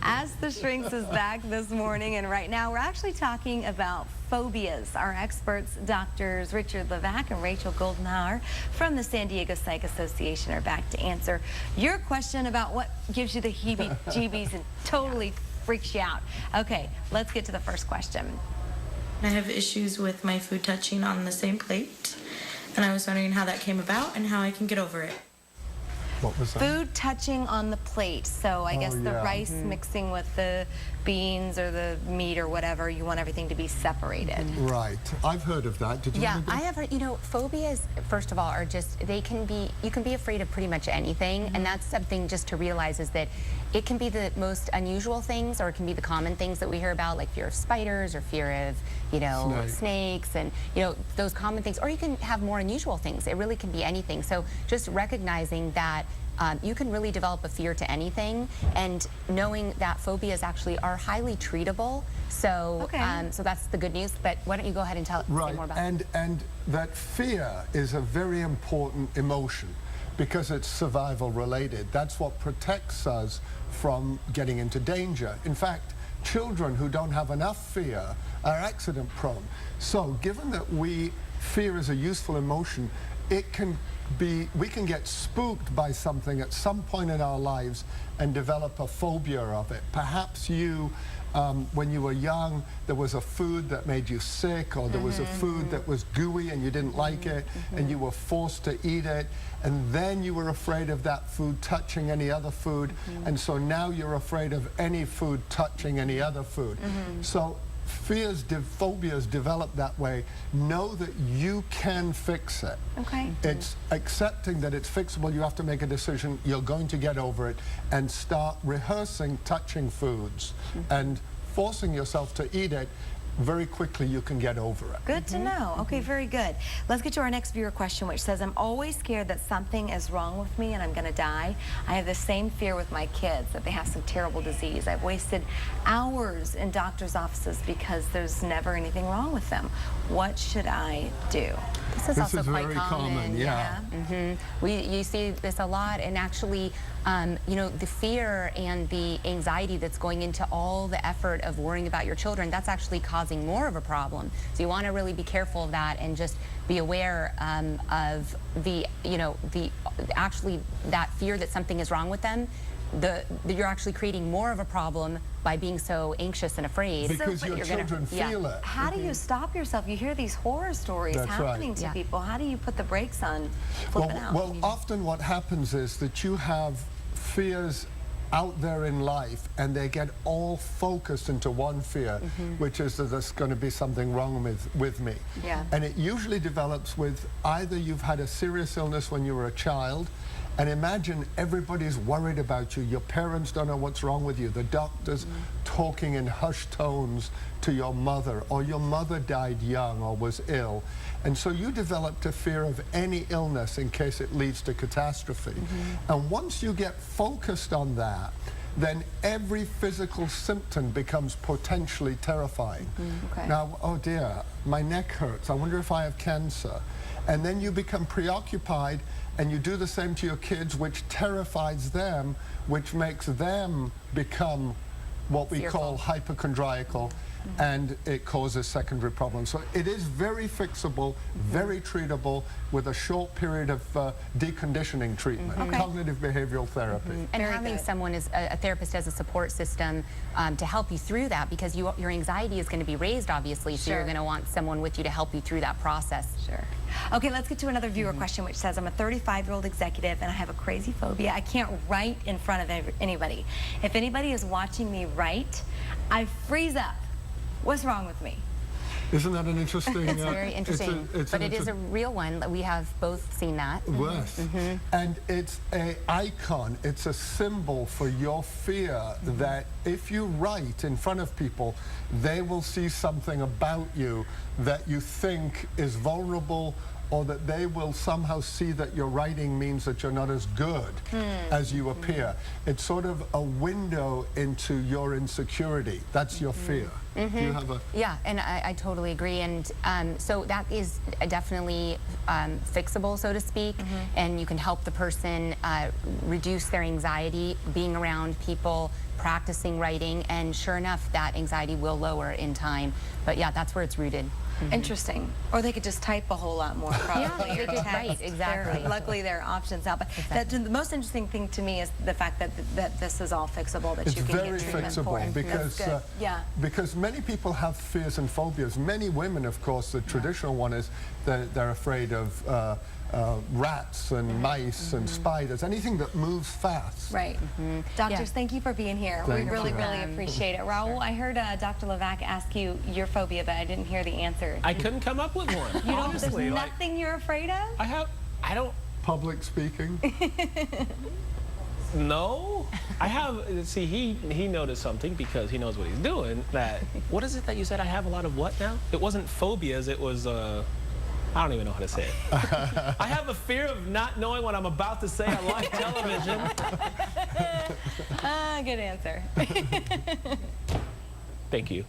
Ask the Shrinks is back this morning, and right now we're actually talking about phobias. Our experts, Doctors Richard Levac and Rachel Goldenhauer from the San Diego Psych Association, are back to answer your question about what gives you the heebie-jeebies and totally freaks you out. Okay, let's get to the first question. I have issues with my food touching on the same plate, and I was wondering how that came about and how I can get over it. What was that? Food touching on the plate. So I guess the rice mixing with the beans or the meat or whatever, you want everything to be separated. Right. I've heard of that. Did you? Yeah, I have heard, you know, phobias, first of all, are just, you can be afraid of pretty much anything, and that's something just to realize is that it can be the most unusual things, or it can be the common things that we hear about, like fear of spiders or fear of, you know, snakes and, you know, those common things, or you can have more unusual things. It really can be anything. So just recognizing that you can really develop a fear to anything, and knowing that phobias actually are highly treatable. So, so that's the good news. But why don't you go ahead and say more about it? And that fear is a very important emotion because it's survival related. That's what protects us from getting into danger. In fact, children who don't have enough fear are accident prone. So given that fear is a useful emotion, it can be, we can get spooked by something at some point in our lives and develop a phobia of it. Perhaps you, when you were young, there was a food that made you sick, or there was a food that was gooey and you didn't like it, and you were forced to eat it, and then you were afraid of that food touching any other food, and so now you're afraid of any food touching any other food. So phobias develop that way. Know that you can fix it. It's accepting that it's fixable. You have to make a decision. You're going to get over it, and start rehearsing touching foods and forcing yourself to eat it. Very quickly you can get over it. Good to know. Okay, very good. Let's get to our next viewer question, which says, I'm always scared that something is wrong with me and I'm going to die. I have the same fear with my kids, that they have some terrible disease. I've wasted hours in doctor's offices because there's never anything wrong with them. What should I do? This is also quite very common. Yeah. You see this a lot, and actually, you know, the fear and the anxiety that's going into all the effort of worrying about your children, that's actually causing more of a problem. So you want to really be careful of that, and just be aware of the, you know, actually that fear that something is wrong with them. You're actually creating more of a problem by being so anxious and afraid. Because your children feel it. How do you stop yourself? You hear these horror stories happening to people. How do you put the brakes on flipping out? Well, often what happens is that you have fears out there in life, and they get all focused into one fear, which is that there's going to be something wrong with me. And it usually develops with either you've had a serious illness when you were a child, and imagine everybody's worried about you. Your parents don't know what's wrong with you. The doctor's talking in hushed tones to your mother, or your mother died young or was ill. And so you developed a fear of any illness in case it leads to catastrophe. And once you get focused on that, then every physical symptom becomes potentially terrifying. Now, oh dear, my neck hurts. I wonder if I have cancer. And then you become preoccupied, and you do the same to your kids, which terrifies them, which makes them become what we call hypochondriacal, and it causes secondary problems. So it is very fixable, very treatable, with a short period of deconditioning treatment, cognitive behavioral therapy. And having someone as a therapist as a support system to help you through that, because your anxiety is going to be raised, obviously, so you're going to want someone with you to help you through that process. Okay, let's get to another viewer question, which says, I'm a 35-year-old executive and I have a crazy phobia. I can't write in front of anybody. If anybody is watching me write, I freeze up. What's wrong with me? Isn't that an interesting... It's very interesting, but it is a real one. We have both seen that. Yes, and it's an icon, it's a symbol for your fear that if you write in front of people, they will see something about you that you think is vulnerable or that they will somehow see that your writing means that you're not as good as you appear. It's sort of a window into your insecurity. That's your fear. Do you have a... Yeah, and I totally agree. And so that is definitely fixable, so to speak, and you can help the person reduce their anxiety being around people, practicing writing, and sure enough, that anxiety will lower in time. But yeah, that's where it's rooted. Interesting. Or they could just type a whole lot more, probably. Yeah, they could write, exactly. Luckily, there are options out. But the most interesting thing to me is the fact that this is all fixable, that It's you can very get treatment fixable for. because That's good. Yeah. because many people have fears and phobias. Many women, of course, the traditional one is they're afraid of rats and mice and spiders, anything that moves fast. Right. Doctors, thank you for being here. Thank we really, you. really appreciate it. Raul, I heard Dr. Levac ask you your phobia, but I didn't hear the answer. I couldn't come up with one. You don't, Honestly, there's like, nothing you're afraid of? I don't. Public speaking. No, I have. See, he noticed something because he knows what he's doing. That what is it that you said? I have a lot of what now? It wasn't phobias. It was. I don't even know how to say it. I have a fear of not knowing what I'm about to say on live television. Good answer. Thank you.